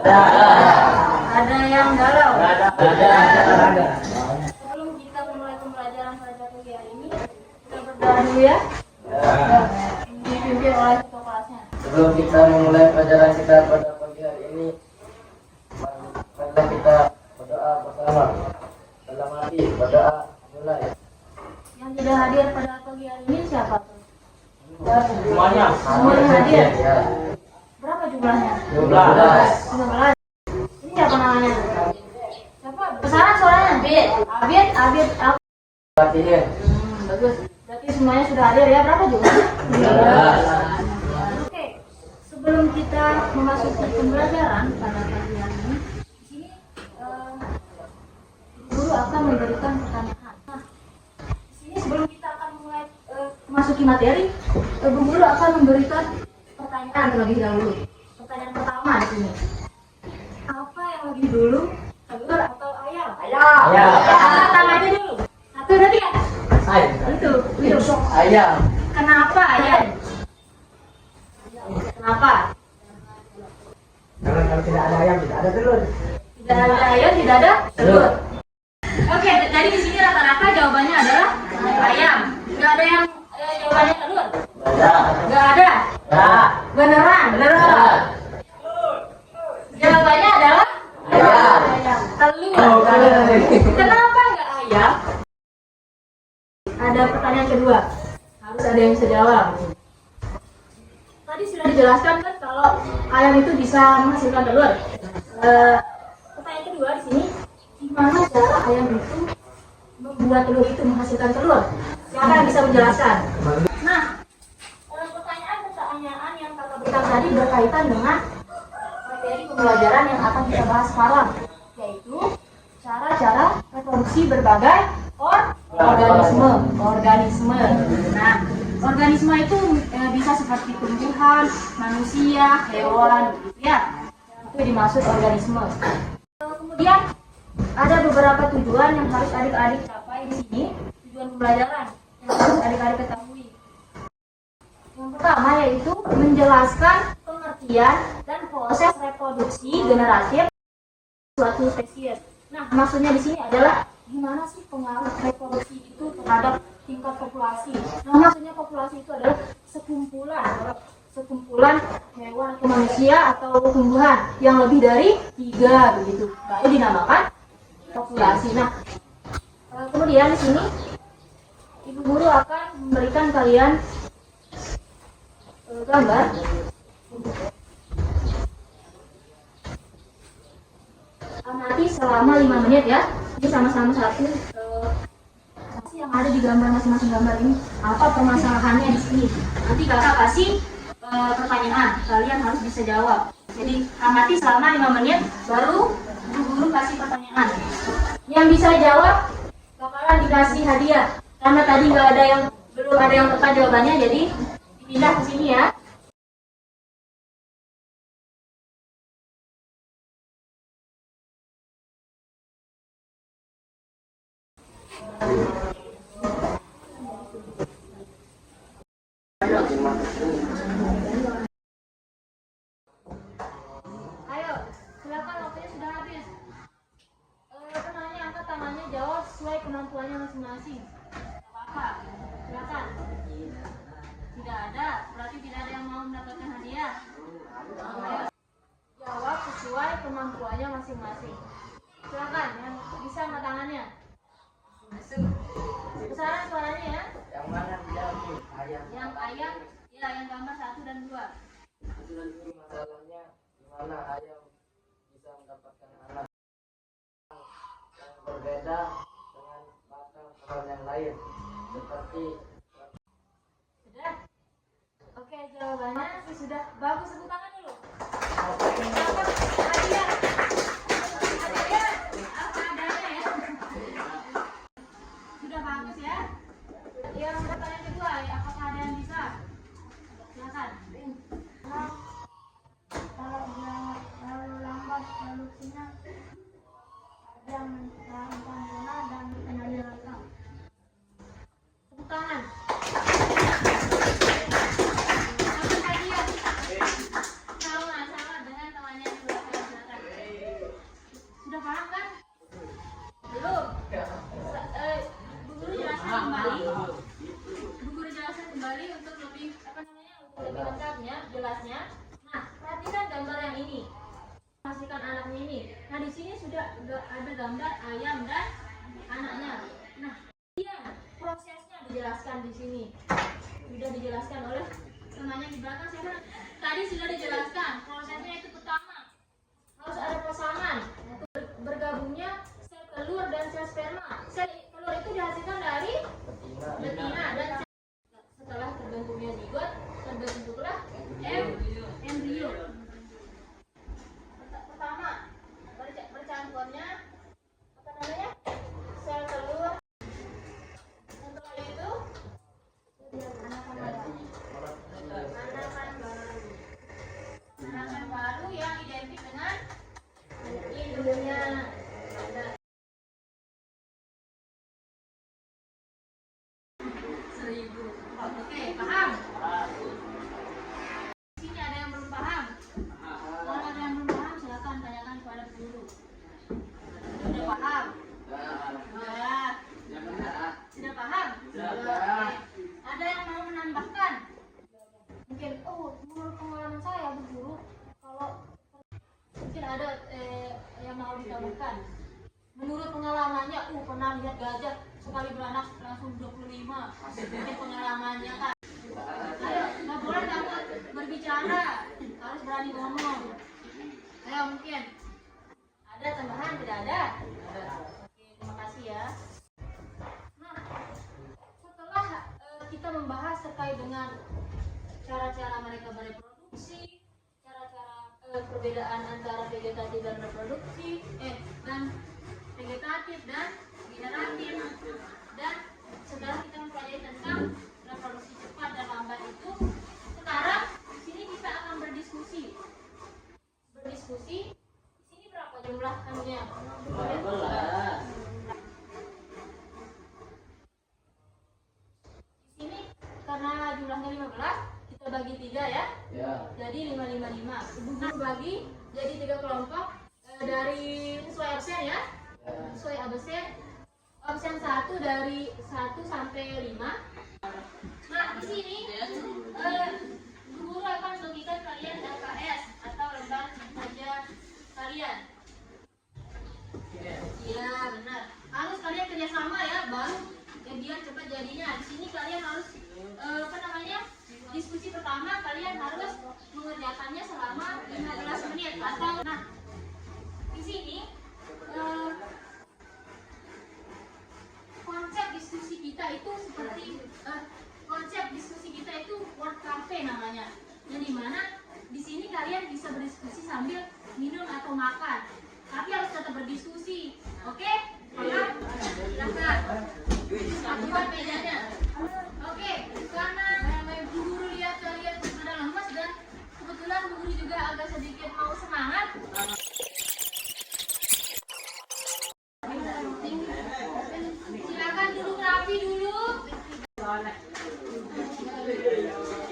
Ada yang galau? Ada. Sebelum kita memulai pembelajaran pada pagi hari ini, kita berdoa dulu ya. Dipimpin oleh ketua kelasnya. Sebelum kita memulai pelajaran kita pada pagi hari ini, marilah kita berdoa bersama. Dalam hati berdoa mulai. Yang tidak hadir pada pagi hari ini siapa? Semuanya hadir. Ya. Berapa jumlahnya? 12. 12. Ini siapa namanya? Siapa? Besaran suaranya? Abid. Latihan. Bagus. Berarti semuanya sudah hadir ya. Berapa jumlahnya? 12. Oke. Sebelum kita memasuki pembelajaran pada pagi hari ini, di sini guru akan memberikan pertanyaan. Nah, di sini sebelum kita akan mulai memasuki materi, guru akan memberikan pertanyaan terlebih dahulu. Pertanyaan pertama di sini. Apa yang lebih dulu, telur atau ayam? Ayam. Tangan aja dulu. 1, 2, 3. Itu. Ayam. Kenapa ayam? Kenapa? Karena kalau tidak ada ayam tidak ada telur. Tidak ada ayam, tidak ada telur. Oke, jadi di sini rata-rata jawabannya adalah ayam. Nggak ada yang jawabannya telur. Nggak ada. Beneran. Jawabannya adalah ayam. Telur. Kenapa nggak ayam? Ada pertanyaan kedua. Harus ada yang bisa jawab. Tadi sudah dijelaskan kan kalau ayam itu bisa menghasilkan telur. Pertanyaan kedua di sini, gimana cara ayam itu membuat telur itu menghasilkan telur? Siapa yang bisa menjelaskan? Nah, pertanyaan yang kakak berikan tadi berkaitan dengan materi pembelajaran yang akan kita bahas sekarang, yaitu cara-cara reproduksi berbagai organisme. Nah, organisme itu bisa seperti tumbuhan, manusia, hewan, gitu ya. Itu dimaksud organisme. Kemudian ada beberapa tujuan yang harus adik-adik capai di sini, tujuan pembelajaran yang harus adik-adik ketahui. Yang pertama yaitu menjelaskan pengertian dan proses reproduksi generatif suatu spesies. Nah, maksudnya di sini adalah gimana sih pengaruh reproduksi itu terhadap tingkat populasi. Nah, maksudnya populasi itu adalah sekumpulan hewan atau manusia atau tumbuhan yang lebih dari 3 begitu. Baru dinamakan populasi. Nah, kemudian di sini ibu guru akan memberikan kalian gambar. Amati selama 5 menit ya. Ini sama-sama satu yang ada di gambar masing-masing gambar ini. Apa permasalahannya di sini? Nanti kakak kasih pertanyaan, kalian harus bisa jawab. Jadi amati selama 5 menit, baru guru kasih pertanyaan. Yang bisa jawab bakalan dikasih hadiah. Karena tadi belum ada yang tepat jawabannya, jadi dipindah ke sini ya. Ayo, silakan, waktunya sudah habis. Penanya angkat tangannya, jawab sesuai kemampuannya masing-masing. Apa? Silakan. Tidak ada, berarti tidak ada yang mau mendapatkan hadiah. Jawab sesuai kemampuannya masing-masing. Silakan, yang bisa angkat tangannya. Besaran suaranya ya. Yang mana jawab? Ayam. Yang ayam, ya yang gambar 1 dan 2. Masalahnya gimana ayam bisa mendapatkan anak yang berbeda dengan bakal hewan yang lain seperti. Sudah? Oke, jawabannya sudah. Bagus, tepuk tangan dulu. Dapat hadiah. Hadiah apa adanya ya. Sudah bagus ya. Yang pertanyaan kedua, apakah ada yang bisa? Silakan. Kalau lambat produksinya ada yang sempurna dan penari rata. Tepuk tangan. Dapat hadiah. Sama dengan temannya di belakang. Silakan. lebih lengkapnya, jelasnya. Nah, perhatikan gambar yang ini. Pastikan anaknya ini. Nah, di sini sudah ada gambar ayam dan anaknya. Nah, prosesnya dijelaskan di sini. Sudah dijelaskan oleh temannya di belakang siapa? Tadi sudah dijelaskan. Prosesnya itu pertama harus ada pasangan. Bergabungnya sel telur dan sel sperma. Sel telur itu dihasilkan dari betina dan setelah terbentuknya zigot terbentuklah embrio. Pertama percampurannya apa namanya? Sel telur. Setelah itu anakan baru yang identik dengan induknya. Oke, paham? Sini ada yang belum paham? Kalau ada yang belum paham, silakan tanyakan kepada guru. Sudah paham? Sudah paham? Oke. Ada yang mau menambahkan? Mungkin, menurut pengalaman saya Bu Guru, kalau mungkin ada yang mau ditambahkan. Menurut pengalamannya, pernah lihat gajah sekali beranak langsung 25. Mungkin pengalamannya kan. Ayo, nggak boleh takut berbicara, harus berani ngomong. Ayo, mungkin ada tambahan, tidak ada? Oke, terima kasih ya. Nah, setelah kita membahas terkait dengan cara-cara mereka bereproduksi, cara-cara perbedaan antara vegetatif dan reproduksi, dan vegetatif dan generatif, dan setelah kita mempelajari tentang reproduksi cepat dan lambat itu, sekarang di sini kita akan berdiskusi. Di sini berapa jumlah anunya? 15. Di sini karena jumlahnya 15, kita bagi 3 ya. Ya. Jadi 5. Ibu guru bagi jadi 3 kelompok dari sesuai absen ya. Sesuai absen 1 dari 1 sampai 5. Nah, di sini guru akan bagikan kalian LKS atau lembar kerja kalian. Iya, benar. Harus kalian kerjasama ya, baru biar cepat jadinya. Di sini kalian harus diskusi pertama kalian harus mengerjakannya selama 15 menit atau di sini konsep diskusi kita itu word cafe namanya. Yang dimana di sini kalian bisa berdiskusi sambil minum atau makan. Tapi harus tetap berdiskusi. Oke? Paham? Silakan. Buat mejanya. Oke, karena Bu Guru lihat kalian pada lemas dan kebetulan Bu Guru juga agak sedikit mau semangat. Silakan duduk rapi dulu.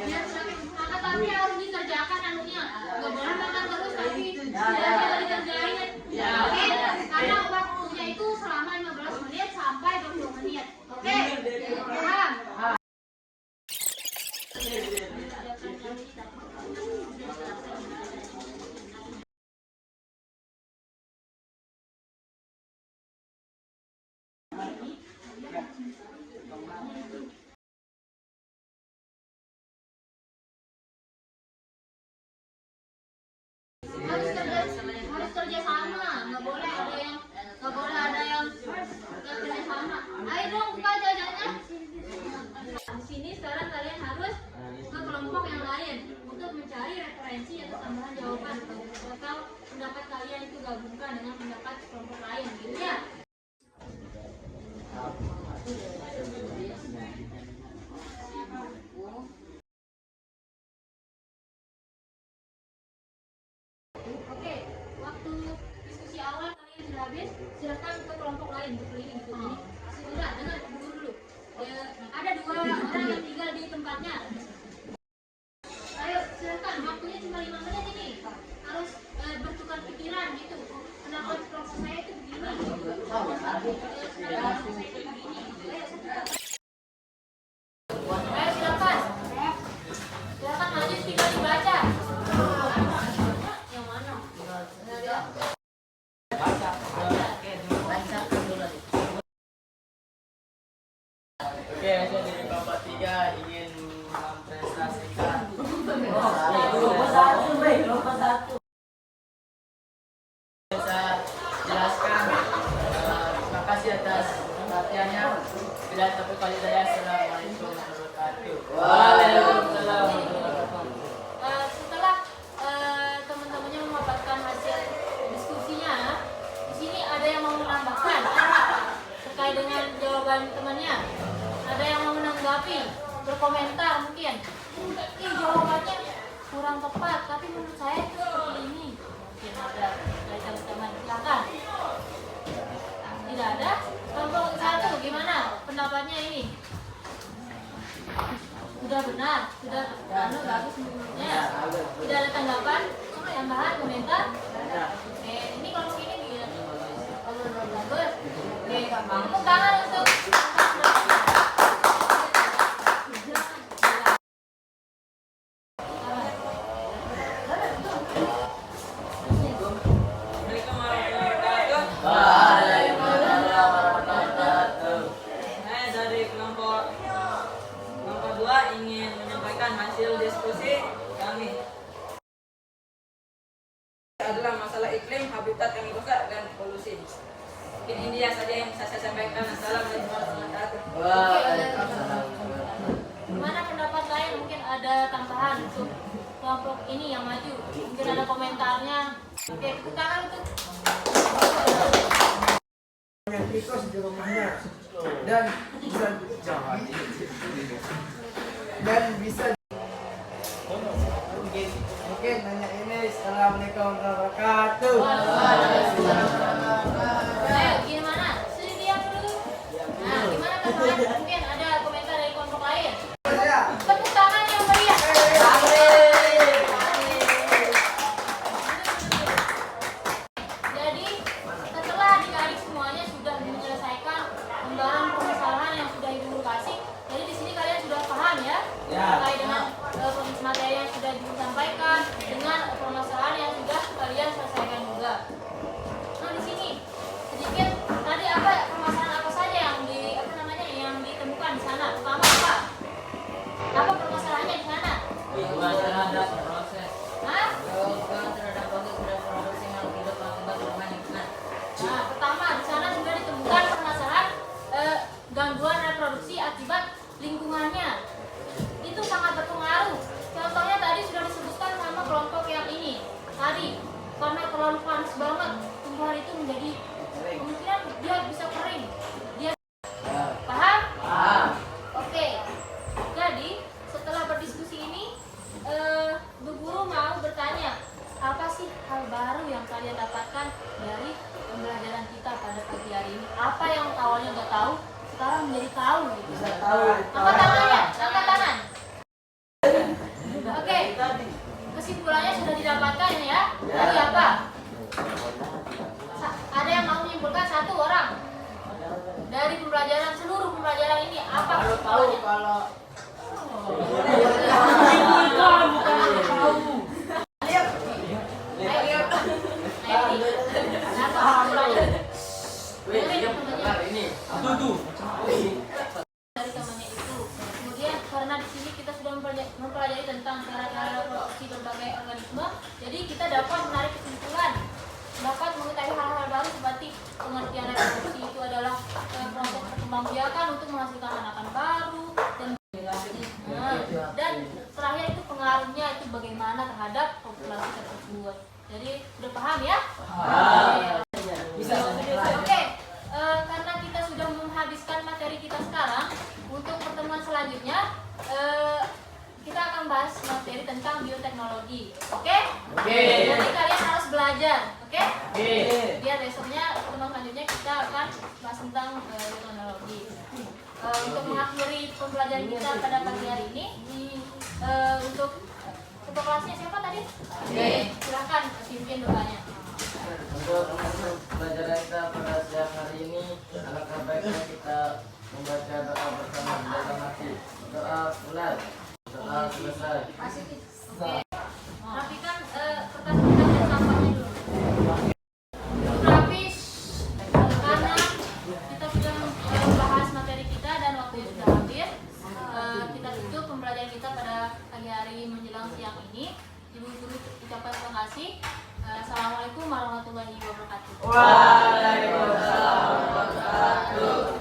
Biar semakin semangat, tapi harus dikerjakan anunya. Gak boleh makan terus tapi tidak dikerjain. Oke? Karena waktunya itu selama 15 menit sampai 20 menit. Oke? Paham? Harus kerja sama, nggak boleh ada yang nggak kerja sama. Ayo dong buka jajannya. Di sini sekarang kalian harus ke kelompok yang lain untuk mencari referensi atau tambahan jawaban atau pendapat kalian itu gabungkan dengan pendapat kelompok lain, gitu ya. Oke, waktu diskusi awal kalian sudah habis, silakan ke kelompok lain berkeliling gitu. Jadi sudah dengar dulu. Ada 2 orang yang tinggal di tempatnya. Ayo silakan, waktunya cuma 5 menit ini. Harus bertukar pikiran gitu. Pendapat kelompok saya itu begini. Pendapat saya itu begini. Ayo silakan. Silakan baca. Yang mana? Oke, saya dari Bapak 3 ingin mempresentasikan. Saya jelaskan, terima kasih atas perhatiannya. Bila tepuk kali saya, Assalamualaikum warahmatullahi wabarakatuh. Waalaikumsalam. Setelah teman-temannya memaparkan hasil diskusinya, di sini ada yang mau menambahkan terkait dengan jawaban temannya. Ada yang mau menanggapi, berkomentar mungkin. Mungkin jawabannya kurang tepat, tapi menurut saya itu seperti ini. Mungkin ada dari teman-teman, silakan. Tidak ada? Kelompok satu gimana pendapatnya ini? Sudah benar, sudah bagus menurutnya. Tidak ada tanggapan, tambahan, komentar. Oke, ini kelompok ini bagus. Oke, tepuk tangan untuk Saya dari kelompok 2 ingin menyampaikan hasil diskusi kami. Adalah masalah iklim, habitat yang rusak dan polusi. Mungkin ini dia saja yang bisa saya sampaikan. Assalamualaikum warahmatullahi wabarakatuh. gimana pendapat lain? Mungkin ada tambahan untuk kelompok ini yang maju. Mungkin ada komentarnya. Oke, tepuk tangan untuk Dengan tikus di rumahnya dan bisa mungkin nanya ini. Assalamualaikum warahmatullahi wabarakatuh. ayo gimana? Sudah diam dulu. Nah, gimana tambahan? Mungkin ada komentar dari kelompok lain. Tepuk tangan yang meriah. Jadi setelah adik-adik semuanya sudah menyelesaikan gambaran permasalahan yang sudah ibu kasih, jadi di sini kalian sudah paham ya terkait dengan materi yang sudah disampaikan dengan permasalahan yang sudah kalian selesaikan juga. Nah di sini sedikit tadi apa permasalahan apa saja yang yang ditemukan di sana? Pertama apa? Apa permasalahannya di sana? Terhadap proses Hah? terhadap proses reproduksi makhluk hidup akibat perubahan lingkungan. Nah, pertama di sana sudah ditemukan permasalahan gangguan reproduksi akibat lingkungannya. Itu sangat berpengaruh. Contohnya tadi sudah disebutkan sama kelompok yang ini. Tadi karena terlalu panas banget, tumbuhan itu menjadi kemungkinan dia bisa kering. Dia paham? Oke. Jadi setelah berdiskusi ini, Bu Guru mau bertanya, apa sih hal baru yang kalian dapatkan dari pembelajaran kita pada pagi hari ini? Apa yang awalnya nggak tahu, sekarang menjadi tahu gitu. Angkat tangannya, angkat tangan. Oke, kesimpulannya sudah didapatkan ya. Tadi apa? Ada yang mau menyimpulkan satu orang dari pembelajaran seluruh pembelajaran ini apa kesimpulannya? Dari temannya itu. Kemudian karena di sini kita sudah mempelajari tentang cara-cara reproduksi berbagai organisme, jadi kita dapat menarik kesimpulan, dapat mengetahui hal-hal baru seperti pengertian reproduksi itu adalah proses perkembangbiakan untuk menghasilkan anakan baru dan terakhir itu pengaruhnya itu bagaimana terhadap populasi tersebut. Jadi udah paham ya? Oke, karena kita sudah menghabiskan materi kita sekarang, untuk pertemuan selanjutnya kita akan bahas materi tentang bioteknologi. Oke? Jadi kalian harus belajar, oke? Biar besoknya pertemuan selanjutnya kita akan bahas tentang bioteknologi. Untuk mengakhiri pembelajaran kita pada pagi hari ini, untuk ketua kelasnya siapa tadi? Silakan pimpin doanya. Untuk pelajaran kita pada siang hari ini, alangkah baiknya kita membaca doa bersama dalam hati. Doa mulai, doa selesai. Oke. pagi hari menjelang siang ini. Ibu guru ucapkan terima kasih. Assalamualaikum warahmatullahi wabarakatuh. Waalaikumsalam warahmatullahi wabarakatuh.